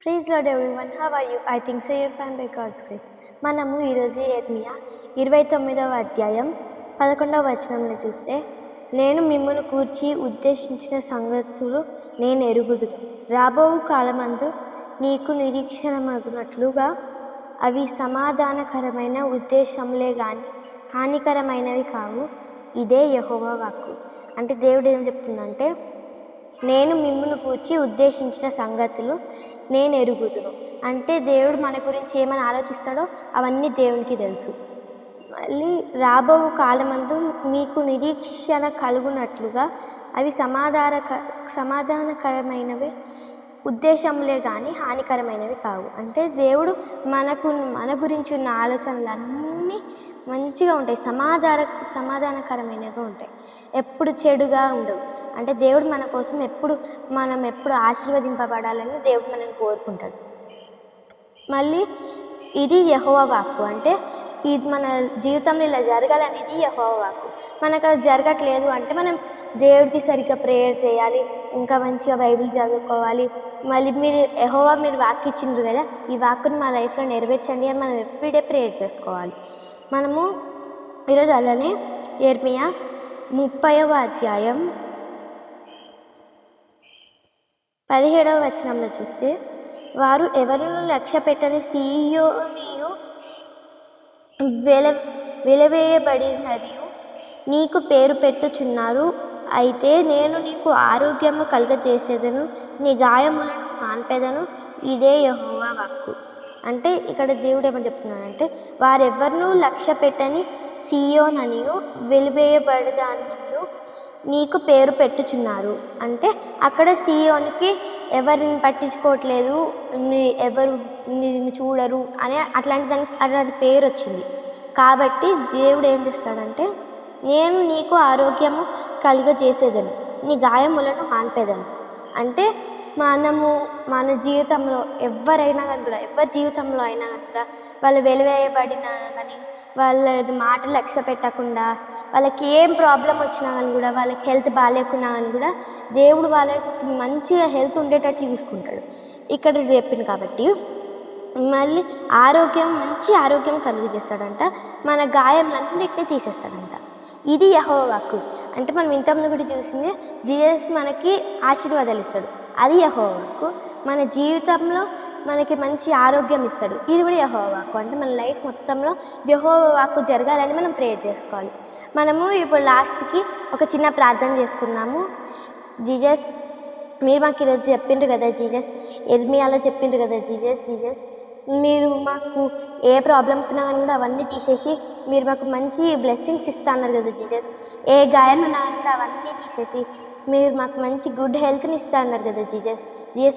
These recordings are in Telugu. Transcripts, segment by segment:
Praise lord everyone, how are you? I think so your fine by god's grace. మనము ఈరోజు యెర్మియా 29వ అధ్యాయం 11వ వచనంలో చూస్తే, నేను మిమ్మును కూర్చి ఉద్దేశించిన సంగతులు నేను ఎరుగుదును, రాబో కాలమందు నీకు నిరీక్షణమగునట్లుగా అవి సమాధానకరమైన ఉద్దేశములే గాని హానికరమైనవి కావు. ఇదే యెహోవా వాక్కు. అంటే దేవుడు ఏం చెప్తుందంటే, నేను మిమ్మును కూర్చి ఉద్దేశించిన సంగతులు నేను ఎరుగుదును. అంటే దేవుడు మన గురించి ఏమని ఆలోచిస్తాడో అవన్నీ దేవునికి తెలుసు. మళ్ళీ రాబో కాలమందు మీకు నిరీక్షణ కలుగునట్లుగా అవి సమాధానకరమైనవి ఉద్దేశంలే కానీ హానికరమైనవి కావు. అంటే దేవుడు మన గురించి ఉన్న ఆలోచనలన్నీ మంచిగా ఉంటాయి, సమాధానకరమైనవిగా ఉంటాయి, ఎప్పుడు చెడుగా ఉండవు. అంటే దేవుడు మన కోసం మనం ఎప్పుడు ఆశీర్వదింపబడాలని దేవుడు మనల్ని కోరుకుంటాడు. మళ్ళీ ఇది యెహోవా వాక్కు. అంటే ఇది మన జీవితంలో ఇలా జరగాలనేది యెహోవా వాక్కు. మనకు అది జరగట్లేదు అంటే మనం దేవుడికి సరిగ్గా ప్రేయర్ చేయాలి, ఇంకా మంచిగా బైబిల్ చదువుకోవాలి. మళ్ళీ మీరు వాక్కు ఇచ్చిండ్రు కదా, ఈ వాక్కుని మా లైఫ్లో నెరవేర్చండి అని మనం ఎవ్రీడే ప్రేయర్ చేసుకోవాలి. మనము ఈరోజు అలానే యెర్మియా 30వ అధ్యాయం 17వ వచనంలో చూస్తే, వారు ఎవరినూ లక్ష్య పెట్టని సీయోనియు వెలవేయబడినదియు నీకు పేరు పెట్టుచున్నారు. అయితే నేను నీకు ఆరోగ్యము కలుగజేసేదను, నీ గాయములను మాన్పెదను. ఇదే యెహోవా వాక్కు. అంటే ఇక్కడ దేవుడు ఏమని చెప్తున్నాడంటే, వారెవరినూ లక్ష్య పెట్టని సీయోననియు వెలివేయబడదానియు నీకు పేరు పెట్టుచున్నారు. అంటే అక్కడ సీయోనికి ఎవరిని పట్టించుకోవట్లేదు, ఎవరు నిన్ను చూడరు అనే అట్లాంటి పేరు వచ్చింది. కాబట్టి దేవుడు ఏం చేస్తాడంటే, నేను నీకు ఆరోగ్యము కలుగజేసేదను, నీ గాయములను మాన్పేదను. అంటే మన జీవితంలో ఎవరి జీవితంలో అయినా కూడా వాళ్ళు వెలివేయబడినా కానీ, వాళ్ళ మాటలు లక్ష్య పెట్టకుండా, వాళ్ళకి ఏం ప్రాబ్లం వచ్చినా కానీ కూడా, వాళ్ళకి హెల్త్ బాగాలేకున్నా కానీ కూడా దేవుడు వాళ్ళకి మంచిగా హెల్త్ ఉండేటట్టు చూసుకుంటాడు ఇక్కడ చెప్పింది. కాబట్టి మళ్ళీ మంచి ఆరోగ్యం కలుగజేస్తాడంట, మన గాయంలన్నింటినీ తీసేస్తాడంట. ఇది యెహోవా వాక్కు. అంటే మనం ఇంతకుముందు కూడా చూసింది, జీసస్ మనకి ఆశీర్వాదాలు ఇస్తాడు, అది యెహోవా వాక్కు. మన జీవితంలో మనకి మంచి ఆరోగ్యం ఇస్తాడు, ఇది కూడా యెహోవా వాక్కు. అంటే మన లైఫ్ మొత్తంలో యెహోవా వాక్కు జరగాలని మనం ప్రేయర్ చేసుకోవాలి. మనము ఇప్పుడు లాస్ట్కి ఒక చిన్న ప్రార్థన చేసుకుందాము. జీసస్, మీరు మాకు ఈరోజు చెప్పిండ్రు కదా జీసస్, యెర్మియాలో చెప్పిండ్రు కదా జీసస్, మీరు మాకు ఏ ప్రాబ్లమ్స్ ఉన్నా కానీ కూడా అవన్నీ తీసేసి మీరు మాకు మంచి బ్లెస్సింగ్స్ ఇస్తా అన్నారు కదా జీసస్. ఏ గాయం ఉన్నా కానీ కూడా అవన్నీ తీసేసి మీరు మాకు మంచి గుడ్ హెల్త్ని ఇస్తా అన్నారు కదా జీసస్.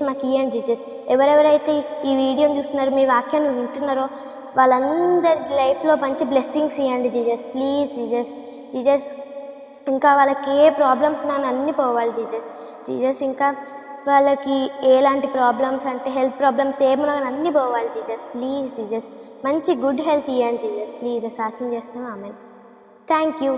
మాకు ఇవ్వండి జీసస్. ఎవరెవరైతే ఈ వీడియోని చూస్తున్నారో, మీ వాక్యాన్ని వింటున్నారో, వాళ్ళందరి లైఫ్లో మంచి బ్లెస్సింగ్స్ ఇవ్వండి జీసస్, ప్లీజ్ జీసస్. ఇంకా వాళ్ళకి ఏ ప్రాబ్లమ్స్ ఉన్నా అన్నీ పోవాలి జీసస్. ఇంకా వాళ్ళకి ఎలాంటి ప్రాబ్లమ్స్ అంటే హెల్త్ ప్రాబ్లమ్స్ ఏమన్నా అన్నీ పోవాలి జీసస్, ప్లీజ్ జీసస్. మంచి గుడ్ హెల్త్ ఇవ్వండి జీసస్, ప్లీజ్. సాక్షం చేస్తున్నాం. ఆమెన్. Thank you.